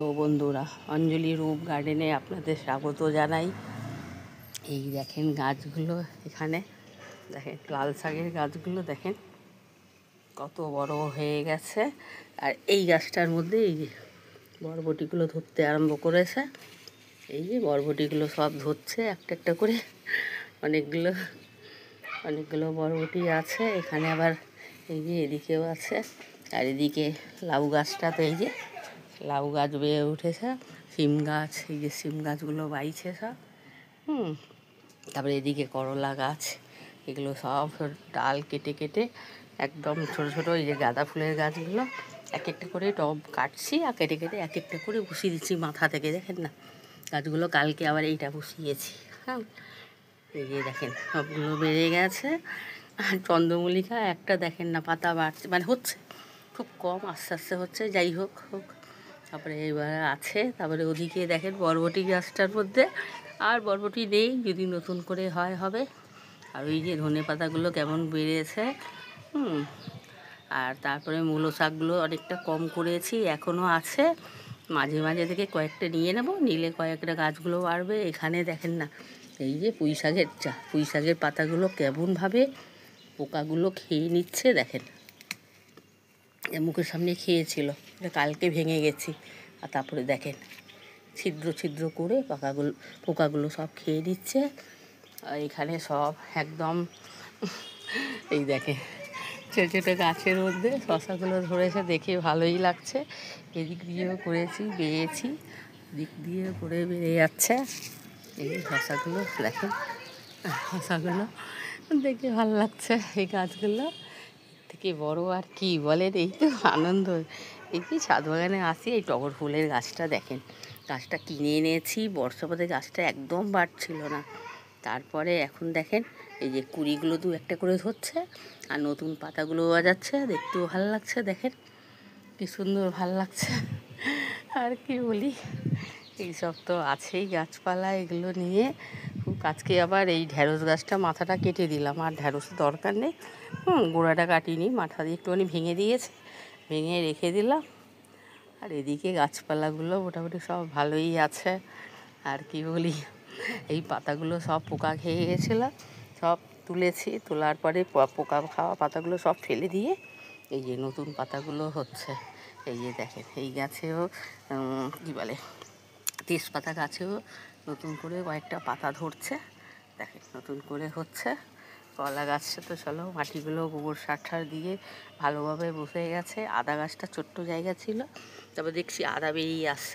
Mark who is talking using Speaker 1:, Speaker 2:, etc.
Speaker 1: তো বন্ধুরা, অঞ্জলি রূপ গার্ডেনে আপনাদের স্বাগত জানাই। এই দেখেন গাছগুলো, এখানে দেখেন লাল শাকের গাছগুলো দেখেন কত বড় হয়ে গেছে। আর এই গাছটার মধ্যে এই যে বরবটিগুলো ধরতে আরম্ভ করেছে। এই যে বরবটিগুলো সব ধরছে একটা একটা করে, অনেকগুলো অনেকগুলো বরবটি আছে এখানে। আবার এই যে এদিকেও আছে, আর এদিকে লাউ গাছটা, তো এই যে লাউ গাছ বেয়ে উঠেছে, শিম গাছ, এই যে শিম গাছগুলো বাইছে সব। তারপরে এদিকে করলা গাছ, এগুলো সব ডাল কেটে কেটে একদম ছোটো ছোটো, এই যে গাঁদা ফুলের গাছগুলো এক একটা করে টব কাটছি আর কেটে কেটে এক একটা করে বসিয়ে দিচ্ছি মাথা থেকে। দেখেন না গাছগুলো, কালকে আবার এইটা বসিয়েছি। এই যে দেখেন সবগুলো বেড়ে গেছে। আর চন্দ্রমল্লিকা একটা দেখেন না পাতা বাড়ছে, মানে হচ্ছে খুব কম, আস্তে আস্তে হচ্ছে। যাই হোক হোক, তারপরে এবার আছে। তারপরে ওদিকে দেখেন বরবটি গাছটার মধ্যে আর বরবটি নেই, যদি নতুন করে হয় হবে। আর ওই যে ধনে পাতাগুলো কেমন বেড়েছে। আর তারপরে মূলো শাকগুলো অনেকটা কম করেছি, এখনও আছে। মাঝে মাঝে থেকে কয়েকটা নিয়ে নেব, নিলে কয়েকটা গাছগুলো বাড়বে। এখানে দেখেন না এই যে পুঁই শাকের পাতাগুলো কেমনভাবে পোকাগুলো খেয়ে নিচ্ছে দেখেন। মুখের সামনে খেয়েছিল, কালকে ভেঙে গেছি। আর তারপরে দেখেন ছিদ্র ছিদ্র করে পোকাগুলো সব খেয়ে নিচ্ছে। এখানে সব একদম এই দেখে ছোটো ছোটো গাছের মধ্যে শশাগুলো ধরেছে, দেখে ভালোই লাগছে। এদিক দিয়েও করেছি, বেয়েছি, দিক দিয়ে করে বেড়ে যাচ্ছে। এই শশাগুলো দেখেন, শশাগুলো দেখে ভালো লাগছে। এই গাছগুলো থেকে বড় আর কি বলেন, এই তো আনন্দ। এই কি ছাদ বাগানে আসি, এই টগর ফুলের গাছটা দেখেন, গাছটা কিনে এনেছি বর্ষাপদে, গাছটা একদম বাড়ছিল না। তারপরে এখন দেখেন এই যে কুড়িগুলো দু একটা করে ধরছে, আর নতুন পাতাগুলো যাচ্ছে, দেখতেও ভালো লাগছে। দেখেন কি সুন্দর ভালো লাগছে। আর কি বলি, এইসব তো আছেই গাছপালা, এগুলো নিয়ে খুব। আজকে আবার এই ঢ্যাঁড়স গাছটা মাথাটা কেটে দিলাম, আর ঢ্যাঁড়সের দরকার নেই। গোড়াটা কাটিনি, মাথা দিয়ে একটুখানি ভেঙে দিয়েছে, ভেঙে রেখে দিলাম। আর এদিকে গাছপালাগুলো মোটামুটি সব ভালোই আছে। আর কি বলি, এই পাতাগুলো সব পোকা খেয়ে গেছিলো, সব তুলেছি। তোলার পরে পোকা খাওয়া পাতাগুলো সব ফেলে দিয়ে এই যে নতুন পাতাগুলো হচ্ছে। এই যে দেখেন এই গাছেও কী বলে, তেজপাতা গাছেও নতুন করে কয়েকটা পাতা ধরছে, দেখেন নতুন করে হচ্ছে। কলা গাছটা তো চলো মাটিগুলো গোবর সার দিয়ে ভালোভাবে বসে গেছে। আদা গাছটা ছোট্ট জায়গা ছিল, তারপর দেখছি আদা বেরিয়ে আসছে।